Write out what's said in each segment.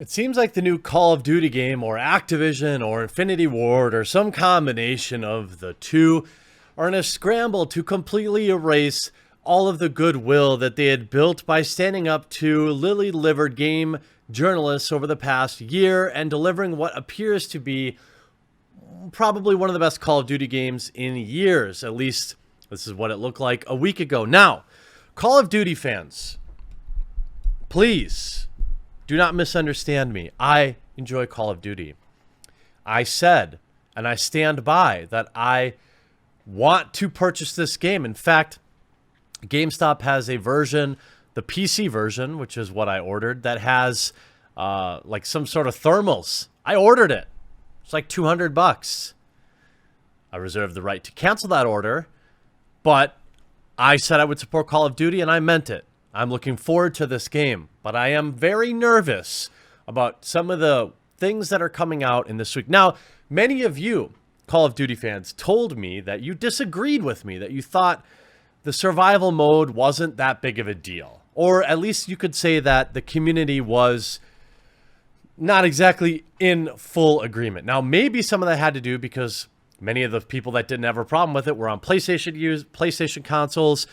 It seems like the new Call of Duty game, or Activision, or Infinity Ward, or some combination of the two, are in a scramble to completely erase all of the goodwill that they had built by standing up to lily-livered game journalists over the past year and delivering what appears to be probably one of the best Call of Duty games in years. At least this is what it looked like a week ago. Now, Call of Duty fans, please do not misunderstand me. I enjoy Call of Duty. I said, and I stand by, that I want to purchase this game. In fact, GameStop has a version, the PC version, which is what I ordered, that has like some sort of thermals. I ordered it. It's like $200. I reserve the right to cancel that order, but I said I would support Call of Duty, and I meant it. I'm looking forward to this game, but I am very nervous about some of the things that are coming out in this week. Now, many of you Call of Duty fans told me that you disagreed with me, that you thought the survival mode wasn't that big of a deal. Or at least you could say that the community was not exactly in full agreement. Now, maybe some of that had to do because many of the people that didn't have a problem with it were on PlayStation consoles,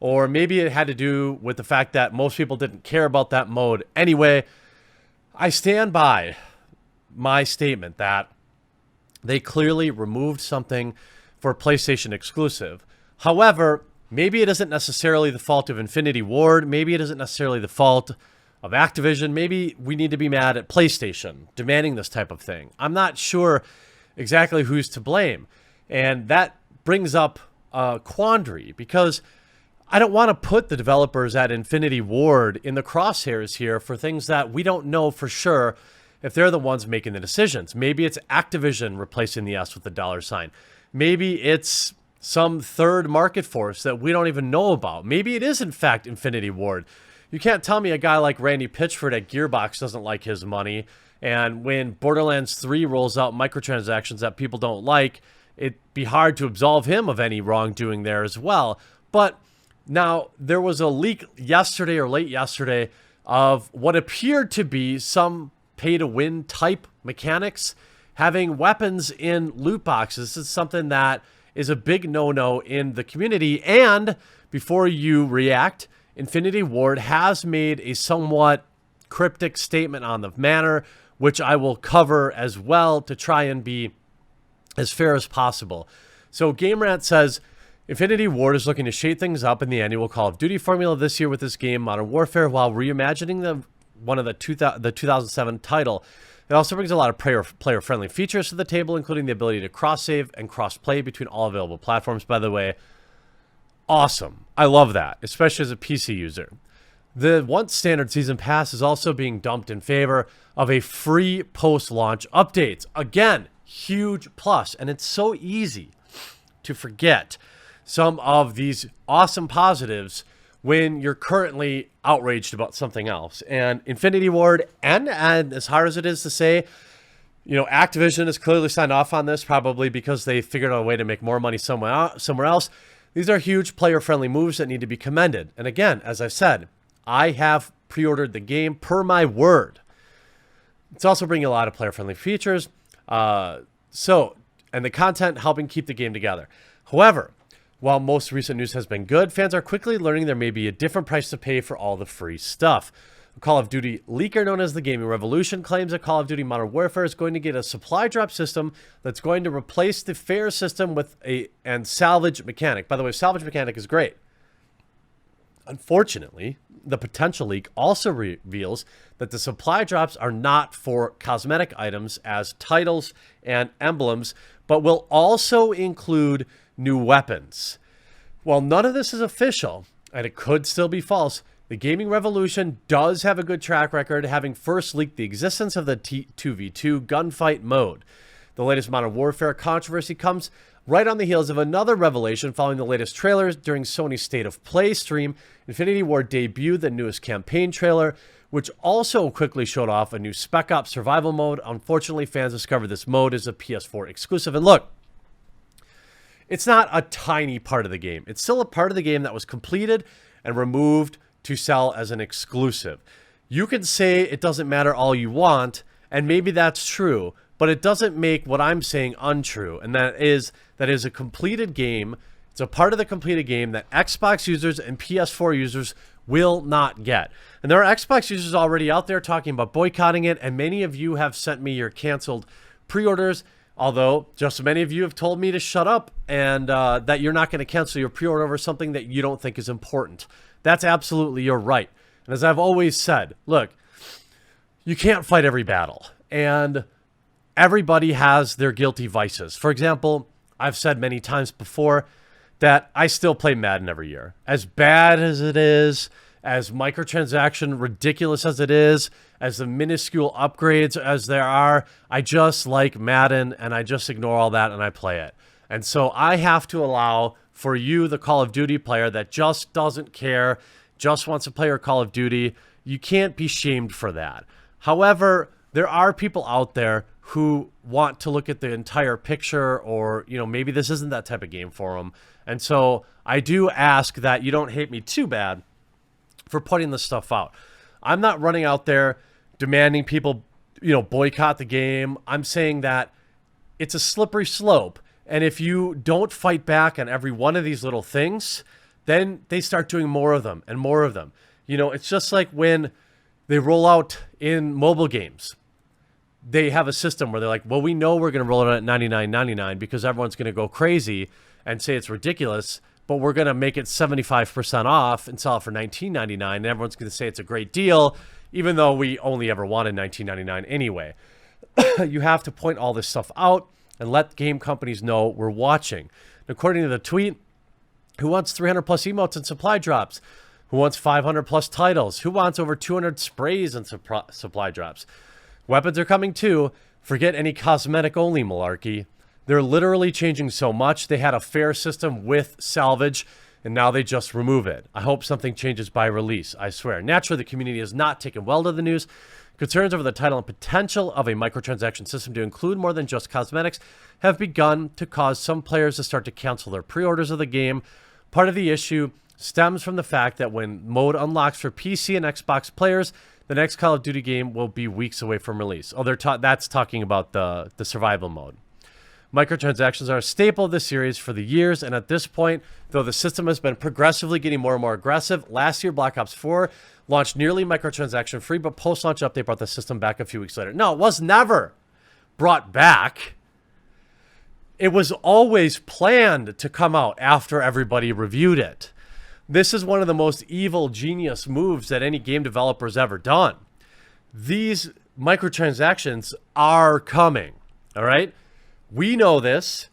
or maybe it had to do with the fact that most people didn't care about that mode. Anyway, I stand by my statement that they clearly removed something for PlayStation exclusive. However, maybe it isn't necessarily the fault of Infinity Ward. Maybe it isn't necessarily the fault of Activision. Maybe we need to be mad at PlayStation demanding this type of thing. I'm not sure exactly who's to blame. And that brings up a quandary, because I don't want to put the developers at Infinity Ward in the crosshairs here for things that we don't know for sure if they're the ones making the decisions. Maybe it's Activision replacing the S with the dollar sign. Maybe it's some third market force that we don't even know about. Maybe it is, in fact, Infinity Ward. You can't tell me a guy like Randy Pitchford at Gearbox doesn't like his money, and when Borderlands 3 rolls out microtransactions that people don't like, it'd be hard to absolve him of any wrongdoing there as well. But now, there was a leak yesterday or late yesterday of what appeared to be some pay-to-win type mechanics, having weapons in loot boxes. This is something that is a big no-no in the community. And before you react, Infinity Ward has made a somewhat cryptic statement on the matter, which I will cover as well to try and be as fair as possible. So Game Rant says, Infinity Ward is looking to shake things up in the annual Call of Duty formula this year with this game, Modern Warfare, while reimagining one of the 2007 title. It also brings a lot of player-friendly features to the table, including the ability to cross-save and cross-play between all available platforms. By the way, awesome. I love that, especially as a PC user. The once standard Season Pass is also being dumped in favor of a free post-launch updates. Again, huge plus, and it's so easy to forget some of these awesome positives when you're currently outraged about something else. And Infinity Ward, and as hard as it is to say, you know, Activision has clearly signed off on this, probably because they figured out a way to make more money somewhere else. These are huge player-friendly moves that need to be commended. And again, as I've said, I have pre-ordered the game per my word. It's also bringing a lot of player-friendly features. And the content helping keep the game together. However, while most recent news has been good, fans are quickly learning there may be a different price to pay for all the free stuff. A Call of Duty leaker known as the Gaming Revolution claims that Call of Duty Modern Warfare is going to get a supply drop system that's going to replace the fair system with and salvage mechanic. By the way, salvage mechanic is great. Unfortunately, the potential leak also reveals that the supply drops are not for cosmetic items as titles and emblems, but will also include new weapons. While none of this is official, and it could still be false, the Gaming Revolution does have a good track record, having first leaked the existence of the 2v2 gunfight mode. The latest Modern Warfare controversy comes right on the heels of another revelation following the latest trailers during Sony's State of Play stream. Infinity Ward debuted the newest campaign trailer, which also quickly showed off a new Spec Ops survival mode. Unfortunately, fans discovered this mode is a PS4 exclusive. And look, it's not a tiny part of the game. It's still a part of the game that was completed and removed to sell as an exclusive. You can say it doesn't matter all you want, and maybe that's true, but it doesn't make what I'm saying untrue, and that is a completed game. It's a part of the completed game that Xbox users and PS4 users will not get. And there are Xbox users already out there talking about boycotting it, and many of you have sent me your canceled pre-orders, although just as many of you have told me to shut up and that you're not going to cancel your pre-order over something that you don't think is important. That's absolutely your right. And as I've always said, look, you can't fight every battle, and everybody has their guilty vices. For example, I've said many times before that I still play Madden every year. As bad as it is, as microtransaction ridiculous as it is, as the minuscule upgrades as there are, I just like Madden, and I just ignore all that and I play it. And so I have to allow for you, the Call of Duty player that just doesn't care, just wants to play your Call of Duty, you can't be shamed for that. However, there are people out there who want to look at the entire picture, or, you know, maybe this isn't that type of game for them. And so I do ask that you don't hate me too bad for putting this stuff out. I'm not running out there demanding people, you know, boycott the game. I'm saying that it's a slippery slope. And if you don't fight back on every one of these little things, then they start doing more of them and more of them. You know, it's just like when they roll out in mobile games. They have a system where they're like, well, we know we're going to roll it out at $99.99 because everyone's going to go crazy and say it's ridiculous, but we're going to make it 75% off and sell it for $19.99, and everyone's going to say it's a great deal, even though we only ever wanted $19.99 anyway. You have to point all this stuff out and let game companies know we're watching. According to the tweet, who wants 300 plus emotes and supply drops? Who wants 500 plus titles? Who wants over 200 sprays and supply drops? Weapons are coming too. Forget any cosmetic only malarkey. They're literally changing so much. They had a fair system with salvage, and now they just remove it. I hope something changes by release, I swear. Naturally, the community has not taken well to the news. Concerns over the title and potential of a microtransaction system to include more than just cosmetics have begun to cause some players to start to cancel their pre-orders of the game. Part of the issue stems from the fact that when mode unlocks for PC and Xbox players, the next Call of Duty game will be weeks away from release. Oh, that's talking about the survival mode. Microtransactions are a staple of the series for the years, and at this point, though the system has been progressively getting more and more aggressive, last year Black Ops 4 launched nearly microtransaction free, but post-launch update brought the system back a few weeks later. No, it was never brought back. It was always planned to come out after everybody reviewed it. This is one of the most evil genius moves that any game developer's ever done. These microtransactions are coming, all right? We know this.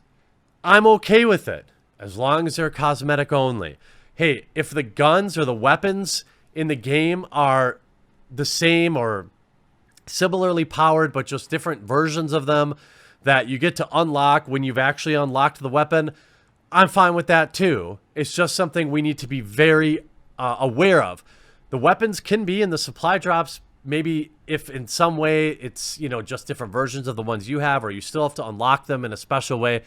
I'm okay with it, as long as they're cosmetic only. Hey, if the guns or the weapons in the game are the same or similarly powered, but just different versions of them that you get to unlock when you've actually unlocked the weapon, I'm fine with that too. It's just something we need to be very aware of. The weapons can be in the supply drops, maybe if in some way it's, you know, just different versions of the ones you have, or you still have to unlock them in a special way.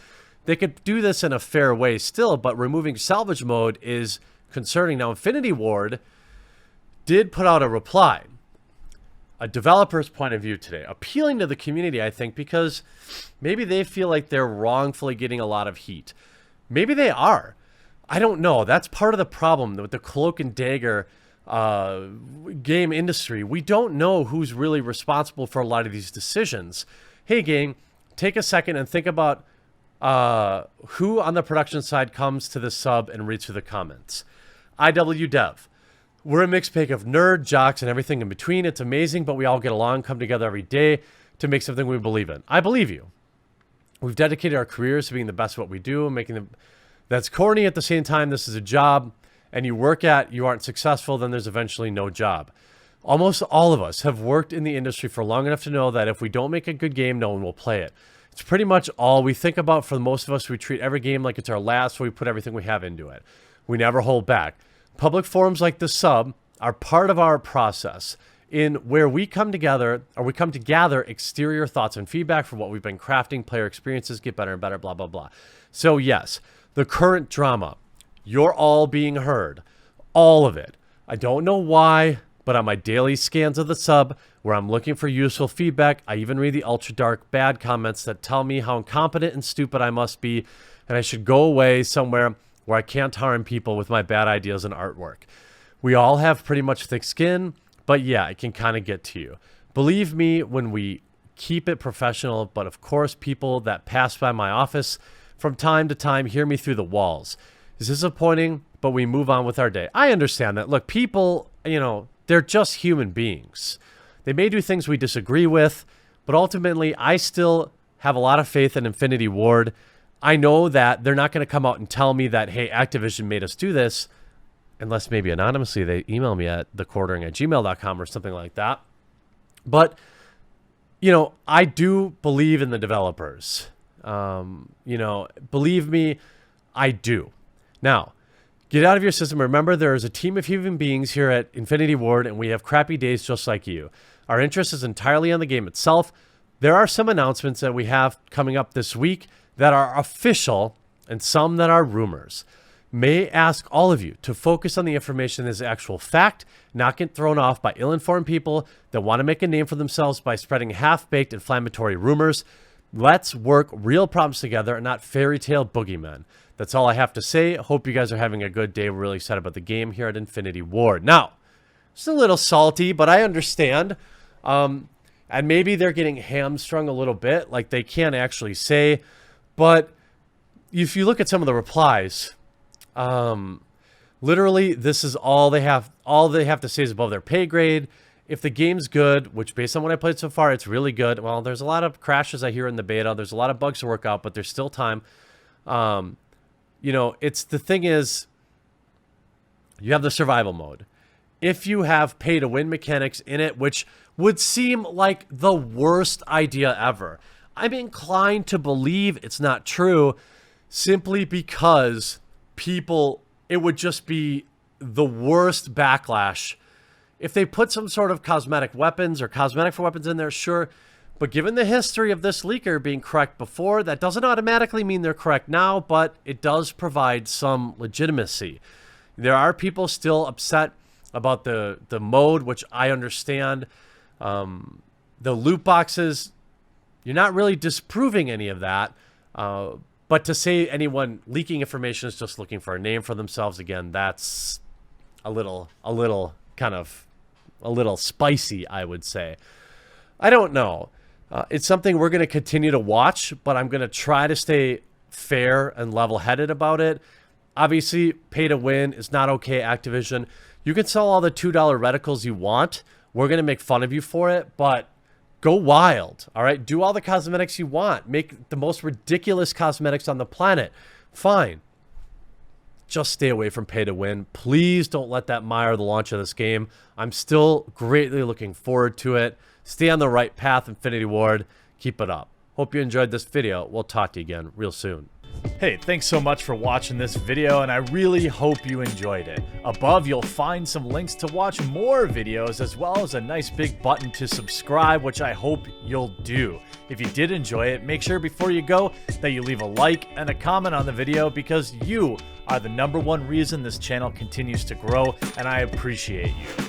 They could do this in a fair way still, but removing salvage mode is concerning. Now, Infinity Ward did put out a reply, a developer's point of view today, appealing to the community, I think, because maybe they feel like they're wrongfully getting a lot of heat. Maybe they are. I don't know. That's part of the problem with the cloak and dagger game industry. We don't know who's really responsible for a lot of these decisions. Hey, gang, take a second and think about who on the production side comes to the sub and reads through the comments. IW Dev. We're a mixed bag of nerd, jocks, and everything in between. It's amazing, but we all get along, come together every day to make something we believe in. I believe you. We've dedicated our careers to being the best at what we do, making them. That's corny. At the same time, this is a job, and you aren't successful, then there's eventually no job. Almost all of us have worked in the industry for long enough to know that if we don't make a good game, no one will play it. It's pretty much all we think about. For most of us, we treat every game like it's our last, so we put everything we have into it. We never hold back. Public forums like the sub are part of our process in where we come together, or we come to gather exterior thoughts and feedback for what we've been crafting, player experiences get better and better, blah, blah, blah. So yes, the current drama, you're all being heard, all of it. I don't know why, but on my daily scans of the sub, where I'm looking for useful feedback, I even read the ultra dark bad comments that tell me how incompetent and stupid I must be, and I should go away somewhere where I can't harm people with my bad ideas and artwork. We all have pretty much thick skin, but yeah, it can kind of get to you. Believe me when we keep it professional, but of course people that pass by my office from time to time hear me through the walls. It's disappointing, but we move on with our day. I understand that. Look, people, you know, they're just human beings. They may do things we disagree with, but ultimately I still have a lot of faith in Infinity Ward. I know that they're not going to come out and tell me that, hey, Activision made us do this, unless maybe anonymously they email me at thequartering@gmail.com or something like that. But, you know, I do believe in the developers. You know, believe me, I do. Now, get out of your system. Remember, there is a team of human beings here at Infinity Ward, and we have crappy days just like you. Our interest is entirely on the game itself. There are some announcements that we have coming up this week that are official and some that are rumors. May ask all of you to focus on the information that is actual fact, not get thrown off by ill-informed people that want to make a name for themselves by spreading half-baked inflammatory rumors. Let's work real problems together and not fairy tale boogeymen. That's all I have to say. Hope you guys are having a good day. We're really excited about the game here at Infinity Ward. Now, it's a little salty, but I understand. And maybe they're getting hamstrung a little bit, like they can't actually say. But if you look at some of the replies, literally, this is all they have. All they have to say is above their pay grade. If the game's good, which based on what I played so far, it's really good. Well, there's a lot of crashes I hear in the beta. There's a lot of bugs to work out, but there's still time. You know, the thing is, you have the survival mode. If you have pay to win mechanics in it, which would seem like the worst idea ever, I'm inclined to believe it's not true simply because people, it would just be the worst backlash. If they put some sort of cosmetic weapons or cosmetic for weapons in there, sure. But given the history of this leaker being correct before, that doesn't automatically mean they're correct now, but it does provide some legitimacy. There are people still upset about the mode, which I understand. The loot boxes, you're not really disproving any of that. But to say anyone leaking information is just looking for a name for themselves, again, that's a little spicy, I would say. I don't know. It's something we're going to continue to watch, but I'm going to try to stay fair and level-headed about it. Obviously, pay to win is not okay, Activision. You can sell all the $2 reticles you want. We're going to make fun of you for it, but go wild, all right? Do all the cosmetics you want. Make the most ridiculous cosmetics on the planet. Fine. Just stay away from pay to win. Please don't let that mire the launch of this game. I'm still greatly looking forward to it. Stay on the right path, Infinity Ward. Keep it up. Hope you enjoyed this video. We'll talk to you again real soon. Hey, thanks so much for watching this video, and I really hope you enjoyed it. Above, you'll find some links to watch more videos, as well as a nice big button to subscribe, which I hope you'll do. If you did enjoy it, make sure before you go that you leave a like and a comment on the video, because you are the #1 reason this channel continues to grow, and I appreciate you.